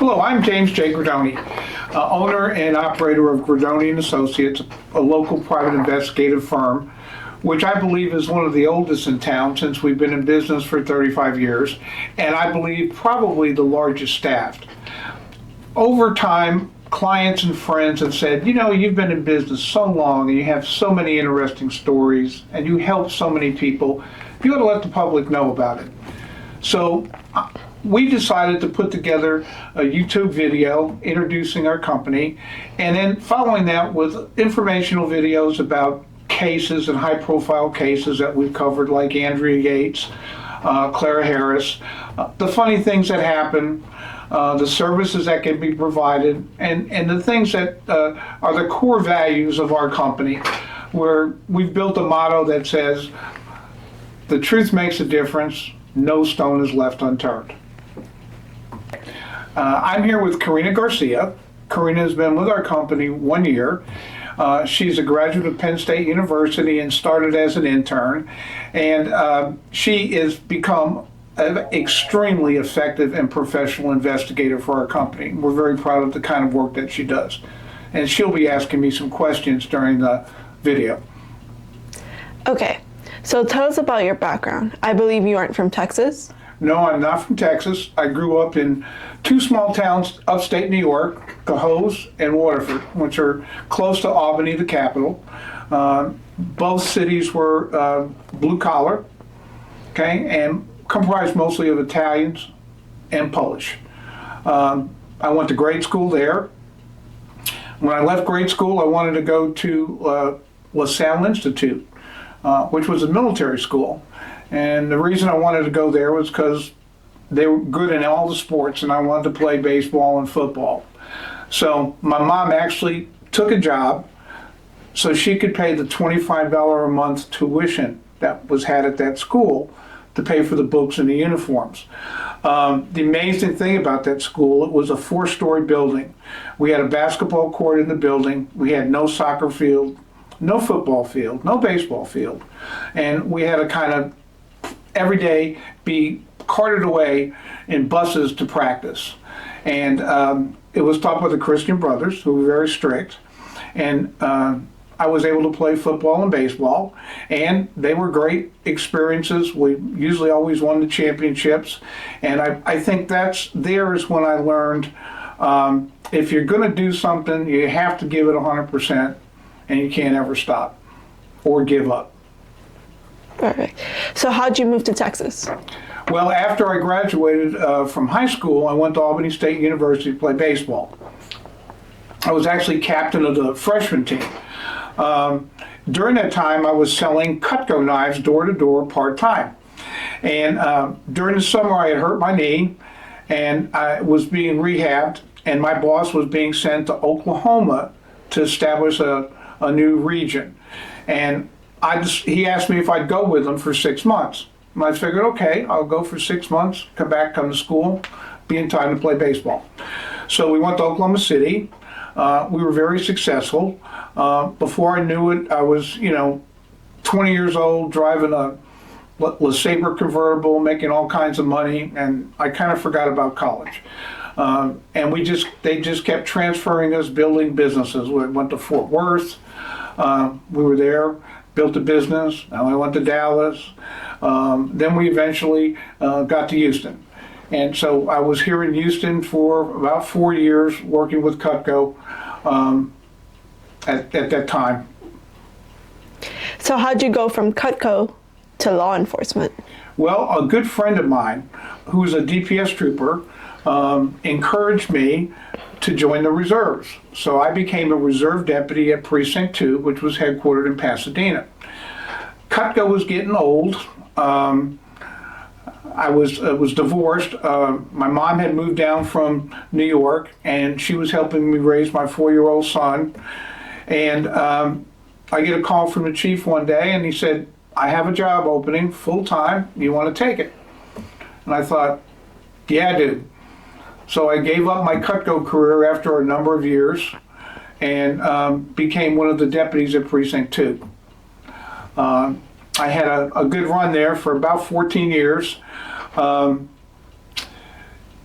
Hello, I'm James J. Gradoni, owner and operator of Gradoni and Associates, a local private investigative firm, which I believe is one of the oldest in town since we've been in business for 35 years, and I believe probably the largest staffed. Over time, clients and friends have said, you know, you've been in business so long and you have so many interesting stories and you help so many people, you ought to let the public know about it. So we decided to put together a YouTube video introducing our company, and then following that with informational videos about cases and high profile cases that we've covered, like Andrea Yates, Clara Harris, the funny things that happen, the services that can be provided, and the things that are the core values of our company, where we've built a motto that says, the truth makes a difference, no stone is left unturned. I'm here with Karina Garcia. Karina has been with our company 1 year. She's a graduate of Penn State University and started as an intern, and she has become an extremely effective and professional investigator for our company. We're very proud of the kind of work that she does, and she'll be asking me some questions during the video. Okay, so tell us about your background. I believe you aren't from Texas? No, I'm not from Texas. I grew up in two small towns upstate New York, Cohoes and Waterford, which are close to Albany, the capital. Both cities were blue collar, okay, and comprised mostly of Italians and Polish. I went to grade school there. When I left grade school, I wanted to go to LaSalle Institute, which was a military school. And the reason I wanted to go there was because they were good in all the sports and I wanted to play baseball and football. So my mom actually took a job so she could pay the $25 a month tuition that was had at that school to pay for the books and the uniforms. The amazing thing about that school, it was a 4-story building. We had a basketball court in the building. We had no soccer field, no football field, no baseball field. And we had to kind of every day be carted away in buses to practice. And it was taught by the Christian Brothers, who were very strict. And I was able to play football and baseball, and they were great experiences. We usually always won the championships. And I think there is when I learned if you're going to do something, you have to give it 100%, and you can't ever stop or give up. Perfect. So how'd you move to Texas? Well, after I graduated from high school, I went to Albany State University to play baseball. I was actually captain of the freshman team. During that time, I was selling Cutco knives door to door part-time. And during the summer, I had hurt my knee, and I was being rehabbed, and my boss was being sent to Oklahoma to establish a new region. And he asked me if I'd go with him for 6 months. And I figured, okay, I'll go for 6 months, come back, come to school, be in time to play baseball. So we went to Oklahoma City. We were very successful. Before I knew it, I was, 20 years old, driving a LeSabre convertible, making all kinds of money, and I kind of forgot about college. And they just kept transferring us, building businesses. We went to Fort Worth. We were there, built a business. Now I went to Dallas. Then we eventually got to Houston. And so I was here in Houston for about 4 years working with Cutco at that time. So how'd you go from Cutco to law enforcement? Well, a good friend of mine who's a DPS trooper encouraged me to join the reserves. So I became a reserve deputy at Precinct 2, which was headquartered in Pasadena. Cutco was getting old. I was divorced. My mom had moved down from New York, and she was helping me raise my 4-year-old son. And I get a call from the chief one day, and he said, I have a job opening full-time. You want to take it? And I thought, yeah, I do. So I gave up my Cutco career after a number of years and became one of the deputies at Precinct 2. I had a good run there for about 14 years.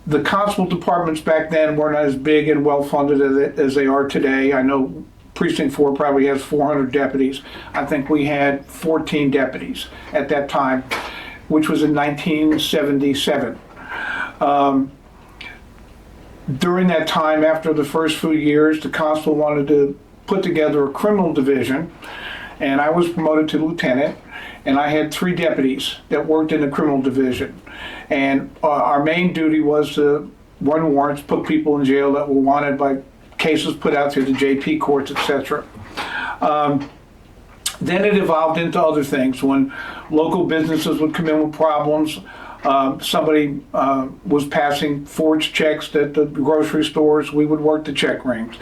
The constable departments back then weren't as big and well-funded as they are today. I know Precinct 4 probably has 400 deputies. I think we had 14 deputies at that time, which was in 1977. During that time, after the first few years, the constable wanted to put together a criminal division, and I was promoted to lieutenant, and I had 3 deputies that worked in the criminal division. And our main duty was to run warrants, put people in jail that were wanted by cases put out through the JP courts, etc. Then it evolved into other things. When local businesses would come in with problems, somebody was passing forged checks at the grocery stores, we would work the check rings.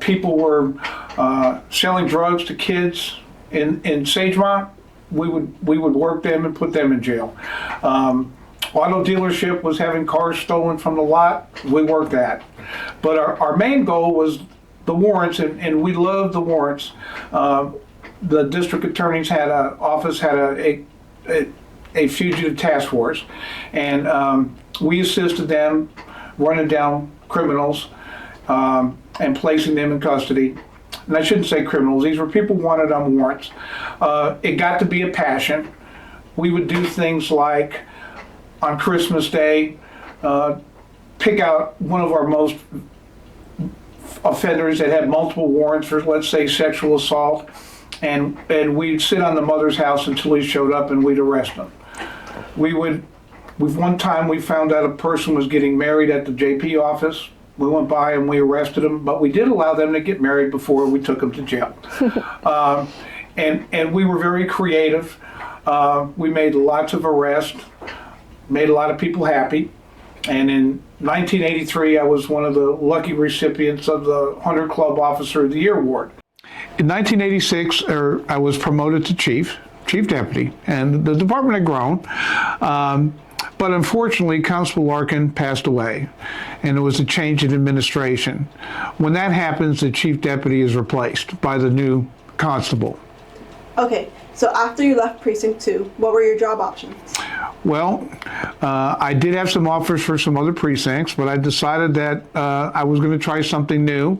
People were selling drugs to kids in Sagemont, we would work them and put them in jail. Auto dealership was having cars stolen from the lot, we worked that. But our main goal was the warrants, and we loved the warrants. The district attorney's office had a fugitive task force, and we assisted them running down criminals and placing them in custody. And I shouldn't say criminals, these were people wanted on warrants. It got to be a passion. We would do things like, on Christmas Day, pick out one of our most offenders that had multiple warrants for, let's say, sexual assault, and we'd sit on the mother's house until he showed up and we'd arrest him. One time we found out a person was getting married at the JP office. We went by and we arrested them, but we did allow them to get married before we took them to jail. And we were very creative. We made lots of arrests, made a lot of people happy. And in 1983, I was one of the lucky recipients of the Hunter Club Officer of the Year Award. In 1986, I was promoted to chief deputy, and the department had grown. But unfortunately, Constable Larkin passed away, and there was a change in administration. When that happens, the chief deputy is replaced by the new constable. Okay, so after you left Precinct 2, what were your job options? Well, I did have some offers for some other precincts, but I decided that I was going to try something new,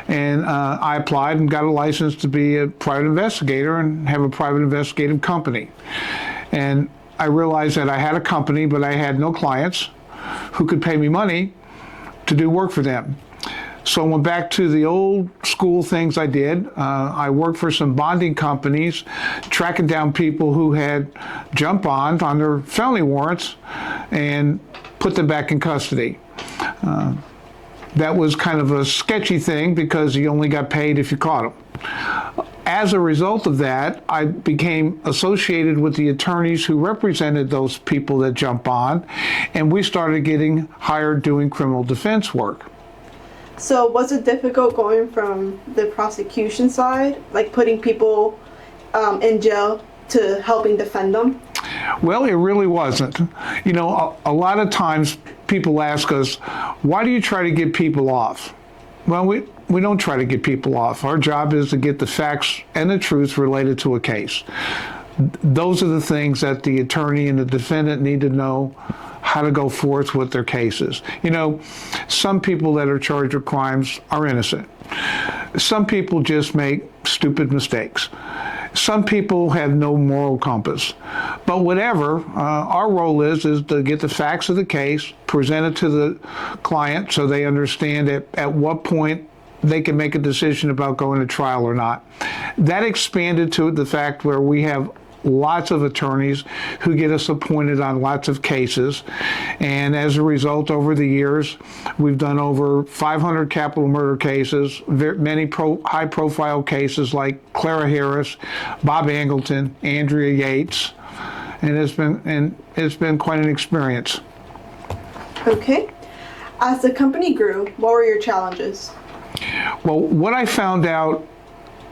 and I applied and got a license to be a private investigator and have a private investigative company. And I realized that I had a company, but I had no clients who could pay me money to do work for them. So I went back to the old school things I did. I worked for some bonding companies, tracking down people who had jump bonds on their felony warrants and put them back in custody. That was kind of a sketchy thing because you only got paid if you caught them. As a result of that, I became associated with the attorneys who represented those people that jump bond, and we started getting hired doing criminal defense work. So was it difficult going from the prosecution side, like putting people in jail, to helping defend them? Well, it really wasn't. You know, a lot of times people ask us, why do you try to get people off? Well, we don't try to get people off. Our job is to get the facts and the truth related to a case. Those are the things that the attorney and the defendant need to know how to go forth with their cases. You know, some people that are charged with crimes are innocent. Some people just make stupid mistakes. Some people have no moral compass. But whatever, our role is to get the facts of the case, present it to the client so they understand at what point they can make a decision about going to trial or not. That expanded to the fact where we have lots of attorneys who get us appointed on lots of cases, and as a result, over the years, we've done over 500 capital murder cases, many high-profile cases like Clara Harris, Bob Angleton, Andrea Yates, and it's been quite an experience. Okay. As the company grew, what were your challenges? Well, what I found out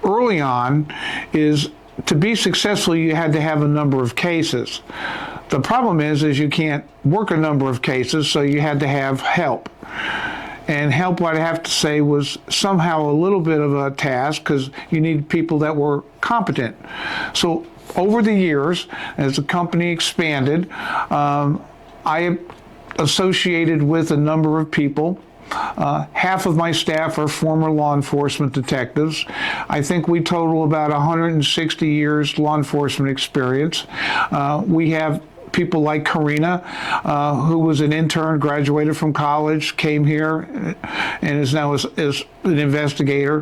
early on is to be successful, you had to have a number of cases. The problem is you can't work a number of cases, so you had to have help. And help, what I have to say, was somehow a little bit of a task because you need people that were competent. So over the years, as the company expanded, I associated with a number of people. Half of my staff are former law enforcement detectives. I think we total about 160 years law enforcement experience. We have people like Karina, who was an intern, graduated from college, came here, and is now is an investigator.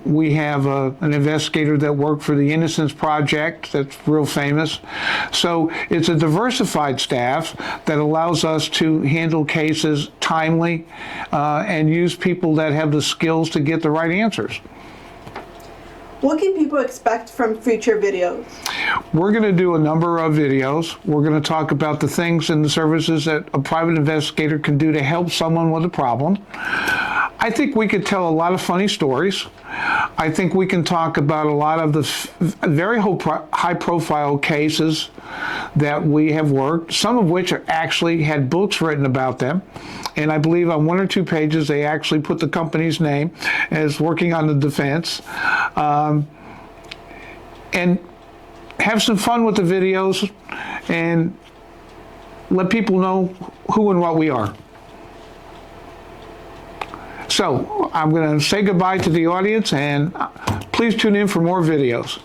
We have an investigator that worked for the Innocence Project that's real famous. So it's a diversified staff that allows us to handle cases timely and use people that have the skills to get the right answers. What can people expect from future videos? We're going to do a number of videos. We're going to talk about the things and the services that a private investigator can do to help someone with a problem. I think we could tell a lot of funny stories. I think we can talk about a lot of the very high-profile cases that we have worked, some of which are actually had books written about them. And I believe on 1 or 2 pages, they actually put the company's name as working on the defense. And have some fun with the videos and let people know who and what we are. So I'm going to say goodbye to the audience, and please tune in for more videos.